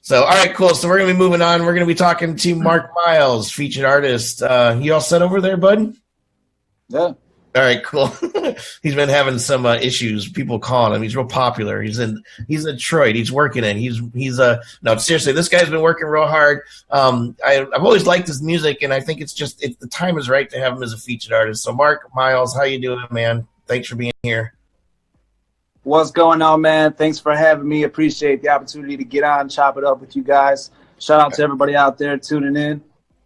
So, all right, cool. So we're going to be moving on. We're going to be talking to Mark Milez, featured artist. You all set over there, bud? Yeah. All right, cool. He's been having some issues. People calling him. He's real popular. He's in Detroit. He's working it. No, seriously, this guy's been working real hard. I've always liked his music, and I think the time is right to have him as a featured artist. So, Mark Milez, how you doing, man? Thanks for being here. What's going on, man? Thanks for having me. Appreciate the opportunity to get on, chop it up with you guys. Shout out to everybody out there tuning in.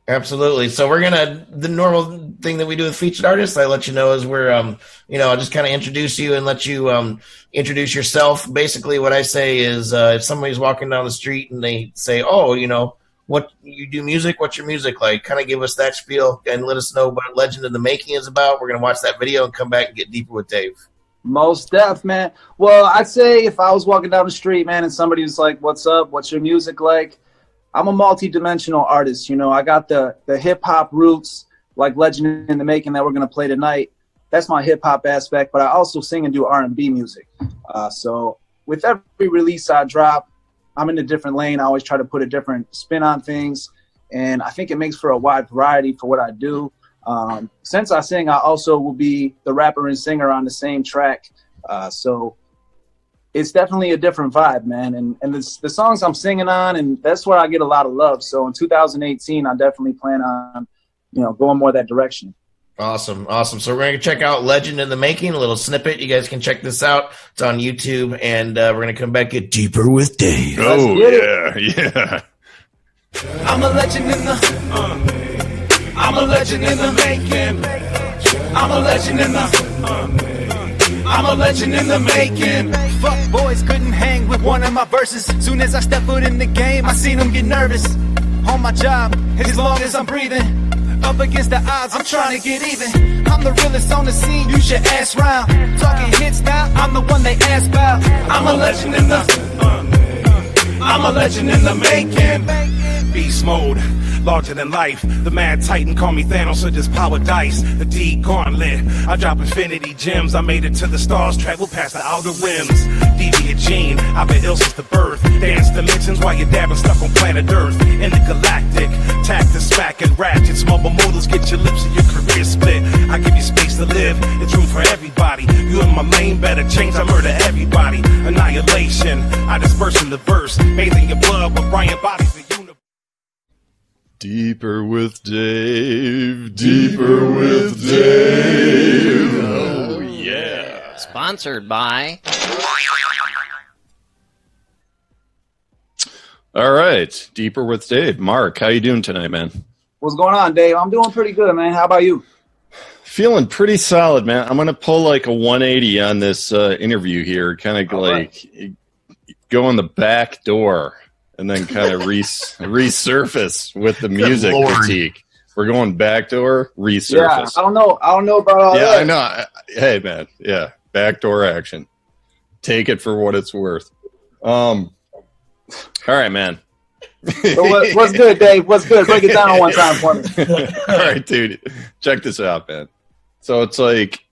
Absolutely. So the normal thing that we do with featured artists, I let you know is I'll just kind of introduce you and let you introduce yourself. Basically what I say is if somebody's walking down the street and they say, what you do music, what's your music like? Kind of give us that spiel and let us know what Legend in the Making is about. We're going to watch that video and come back and get deeper with Dave. Most def, man. Well, I'd say if I was walking down the street, man, and somebody was like, what's up? What's your music like? I'm a multi-dimensional artist. I got the hip-hop roots, like Legend in the Making that we're going to play tonight. That's my hip-hop aspect, but I also sing and do R&B music. So with every release I drop, I'm in a different lane. I always try to put a different spin on things, and I think it makes for a wide variety for what I do. Since I sing, I also will be the rapper and singer on the same track. So it's definitely a different vibe, man. And the songs I'm singing on, and that's where I get a lot of love. So in 2018, I definitely plan on, going more that direction. Awesome. So we're going to check out Legend in the Making, a little snippet. You guys can check this out. It's on YouTube, and we're going to come back, get deeper with Dave. Oh, yeah. I'm a legend in I'm a legend in the making. I'm a legend in I'm a legend in the making. Fuck boys couldn't hang with one of my verses. Soon as I step foot in the game, I seen them get nervous. On my job, as long as I'm breathing. Up against the odds, I'm trying to get even. I'm the realest on the scene, you should ask round. Talking hits now, I'm the one they ask about. I'm a legend in I'm a legend in the making. Beast mode, larger than life. The mad titan, call me Thanos or just power dice. The D gauntlet, I drop infinity gems. I made it to the stars, travel past the outer rims. Deviant gene, I've been ill since the birth. Dance dimensions while you're dabbing stuck on planet Earth. In the galactic, tactics, smack and ratchets. Mobile modals get your lips and your career split. I give you space to live, it's room for everybody. You in my lane, better change, I murder everybody. Annihilation, I disperse in the verse. Bathing your blood with Brian bodies. Deeper with Dave. Deeper with Dave. Oh, yeah. Sponsored by. All right. Deeper with Dave. Mark, how you doing tonight, man? What's going on, Dave? I'm doing pretty good, man. How about you? Feeling pretty solid, man. I'm going to pull like a 180 on this interview here. Kind of go in the back door. And then kind of resurface with the music critique. We're going backdoor, resurface. Yeah, I don't know about all that. Yeah, I know. Hey, man. Yeah, backdoor action. Take it for what it's worth. All right, man. So what's good, Dave? What's good? Break it down one time for me. All right, dude. Check this out, man. So it's like,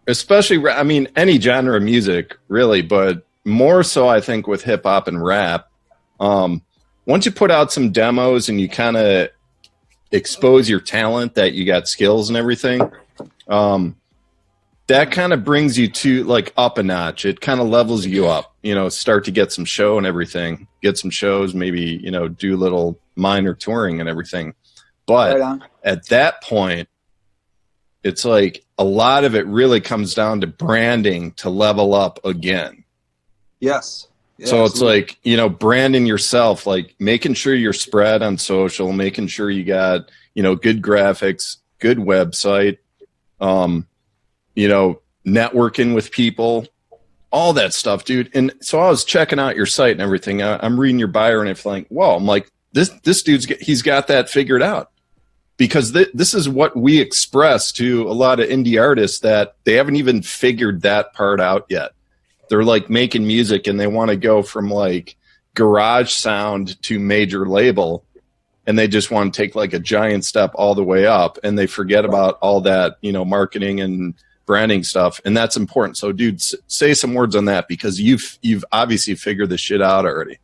especially, I mean, any genre of music, really, but more so, I think, with hip hop and rap. Once you put out some demos and you kind of expose your talent, that you got skills and everything, that kind of brings you to like up a notch. It kind of levels you up, start to get some show and everything, get some shows, maybe, do little minor touring and everything. But at that point, it's like a lot of it really comes down to branding to level up again. Yes. Yeah, so absolutely. It's like, branding yourself, like making sure you're spread on social, making sure you got, good graphics, good website, networking with people, all that stuff, dude. And so I was checking out your site and everything. I'm reading your bio and it's like, whoa, I'm like, this dude's, he's got that figured out. Because this is what we express to a lot of indie artists, that they haven't even figured that part out yet. They're like making music and they want to go from like garage sound to major label, and they just want to take like a giant step all the way up, and they forget about all that, marketing and branding stuff. And that's important. So dude, say some words on that, because you've obviously figured this shit out already.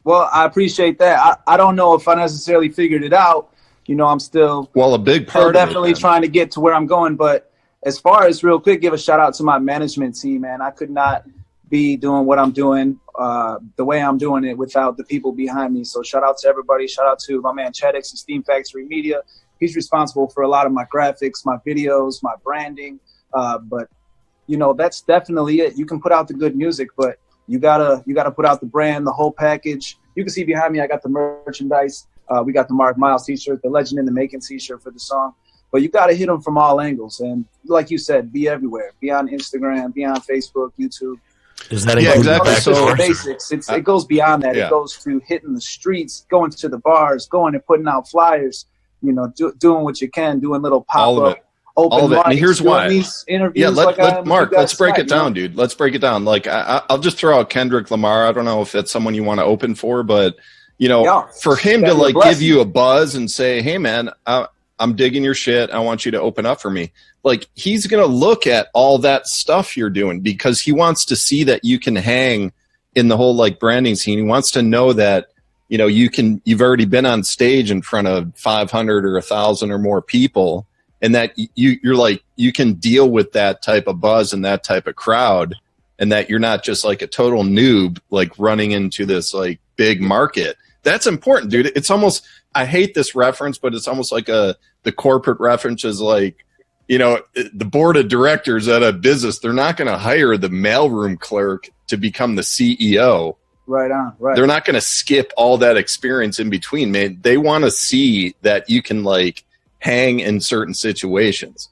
Well, I appreciate that. I don't know if I necessarily figured it out. I'm still a big part definitely of it, trying to get to where I'm going. But as far as real quick, give a shout out to my management team, man. I could not be doing what I'm doing the way I'm doing it without the people behind me. So shout out to everybody. Shout out to my man Chedix and Steam Factory Media. He's responsible for a lot of my graphics, my videos, my branding. But that's definitely it. You can put out the good music, but you gotta put out the brand, the whole package. You can see behind me, I got the merchandise. We got the Mark Miles t-shirt, the Legend in the Making t-shirt for the song. But you got to hit them from all angles. And like you said, be everywhere. Be on Instagram, be on Facebook, YouTube. Does that include exactly. It's just the basics. It goes beyond that. Yeah. It goes to hitting the streets, going to the bars, going and putting out flyers, doing what you can, doing little pop-up. All of it. And here's why. Interviews Mark, let's break it down, dude. Let's break it down. Like, I'll just throw out Kendrick Lamar. I don't know if that's someone you want to open for, but, for him to, like, give you a buzz and say, hey, man, I'm digging your shit. I want you to open up for me. Like, he's going to look at all that stuff you're doing because he wants to see that you can hang in the whole, like, branding scene. He wants to know that, you've already been on stage in front of 500 or 1,000 or more people. And that you're like, you can deal with that type of buzz and that type of crowd, and that you're not just like a total noob, like running into this like big market. That's important, dude. It's almost, I hate this reference, but it's almost like the corporate reference is like, the board of directors at a business, they're not going to hire the mailroom clerk to become the CEO. Right on, right. They're not going to skip all that experience in between, man. They want to see that you can like hang in certain situations.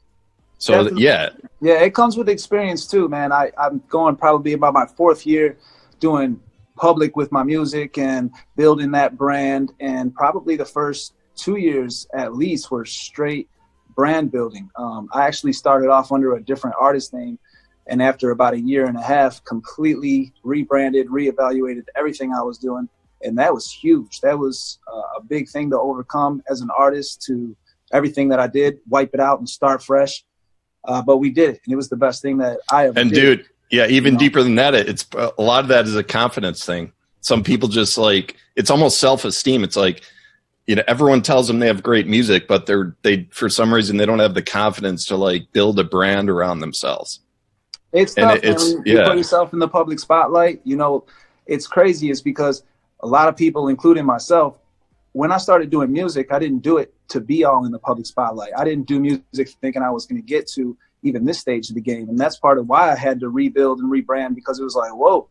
So yeah, it comes with experience too, man. I'm going probably about my 4th year doing public with my music and building that brand, and probably the first 2 years at least were straight brand building. I actually started off under a different artist name, and after about a year and a half completely rebranded, reevaluated everything I was doing, and that was huge. That was a big thing to overcome as an artist, to everything that I did, wipe it out and start fresh. But we did it, and it was the best thing that I ever did. And dude, yeah, even deeper than that, it's a lot of that is a confidence thing. Some people just like, it's almost self-esteem. It's like, everyone tells them they have great music, but they for some reason they don't have the confidence to like build a brand around themselves. It's tough. You put yourself in the public spotlight. It's crazy. It's because a lot of people, including myself, when I started doing music, I didn't do it to be all in the public spotlight. I didn't do music thinking I was going to get to even this stage of the game. And that's part of why I had to rebuild and rebrand, because it was like, whoa,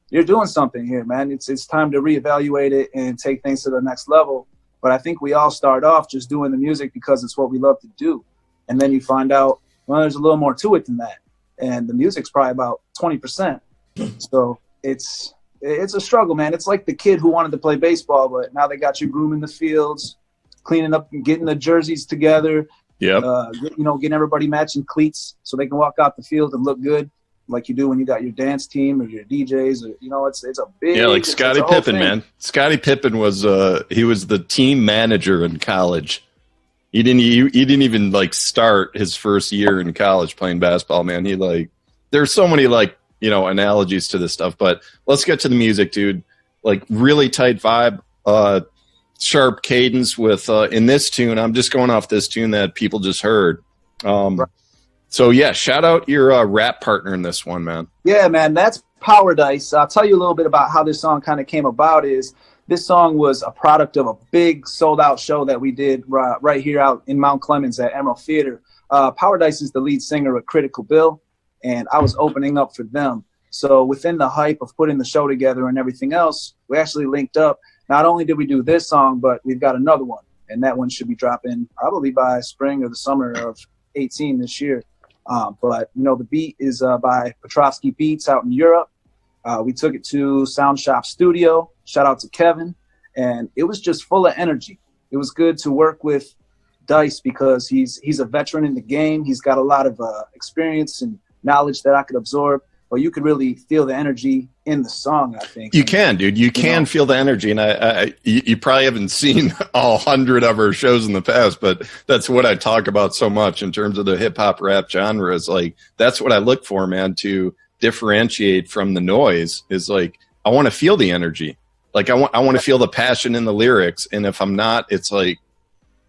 you're doing something here, man. It's time to reevaluate it and take things to the next level. But I think we all start off just doing the music because it's what we love to do. And then you find out, well, there's a little more to it than that. And the music's probably about 20%. So it's a struggle, man. It's like the kid who wanted to play baseball, but now they got you grooming the fields, cleaning up and getting the jerseys together. Yeah. Getting everybody matching cleats so they can walk out the field and look good, like you do when you got your dance team or your DJs. Or, it's a big, like Scottie Pippen, man. Scottie Pippen was he was the team manager in college. He didn't even like start his first year in college playing basketball, man. There's so many analogies to this stuff, but let's get to the music, dude. Like really tight vibe, sharp cadence with in this tune. I'm just going off this tune that people just heard. Right. So yeah, shout out your rap partner in this one, man. Yeah, man, that's Power Dice. I'll tell you a little bit about how this song kind of came about. This song was a product of a big sold-out show that we did right here out in Mount Clemens at Emerald Theater. Power Dice is the lead singer of Critical Bill, and I was opening up for them. So within the hype of putting the show together and everything else, we actually linked up. Not only did we do this song, but we've got another one, and that one should be dropping probably by spring or the summer of 18 this year. But the beat is by Petrovsky Beats out in Europe. We took it to Sound Shop Studio. Shout out to Kevin. And it was just full of energy. It was good to work with Dice because he's a veteran in the game. He's got a lot of experience and knowledge that I could absorb. But you could really feel the energy in the song, I think. You can, dude. You can feel the energy. And you probably haven't seen all 100 of our shows in the past, but that's what I talk about so much in terms of the hip-hop rap genre. Is like, that's what I look for, man, to differentiate from the noise. Is like, I want to feel the energy. Like I want to feel the passion in the lyrics, and if I'm not, it's like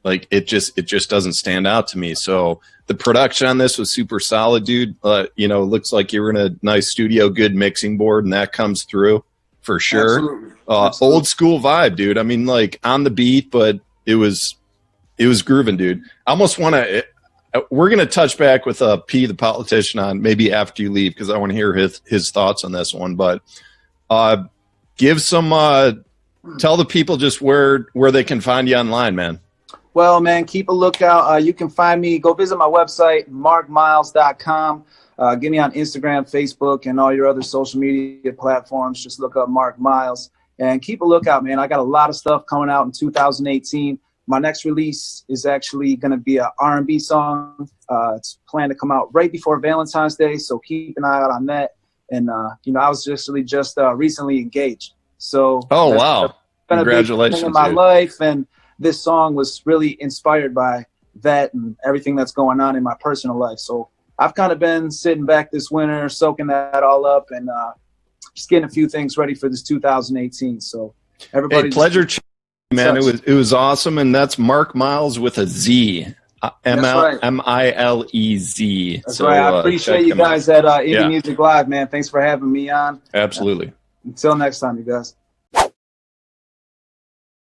it just doesn't stand out to me. So the production on this was super solid, dude. You know, looks like you were in a nice studio, good mixing board, and that comes through for sure. Absolutely. Old school vibe, dude. I mean, like on the beat, but it was grooving, dude. I almost want to. We're gonna touch back with P the politician on maybe after you leave, because I want to hear his thoughts on this one. But give some tell the people just where they can find you online, man. Well, man, keep a lookout. You can find me. Go visit my website, markmiles.com. Get me on Instagram, Facebook, and all your other social media platforms. Just look up Mark Miles. And keep a lookout, man. I got a lot of stuff coming out in 2018. My next release is actually going to be an R&B song. It's planned to come out right before Valentine's Day, so keep an eye out on that. And, you know, I was just recently engaged. So oh, wow. Been Congratulations, a big thing in my dude. life, and this song was really inspired by that and everything that's going on in my personal life. So I've kind of been sitting back this winter, soaking that all up, and just getting a few things ready for this 2018. So everybody, hey, pleasure, man. It was awesome, and that's Mark Miles with a Z. Right. Milez. That's right. I appreciate you guys at Indie Music Live, man. Thanks for having me on. Absolutely. Until next time, you guys.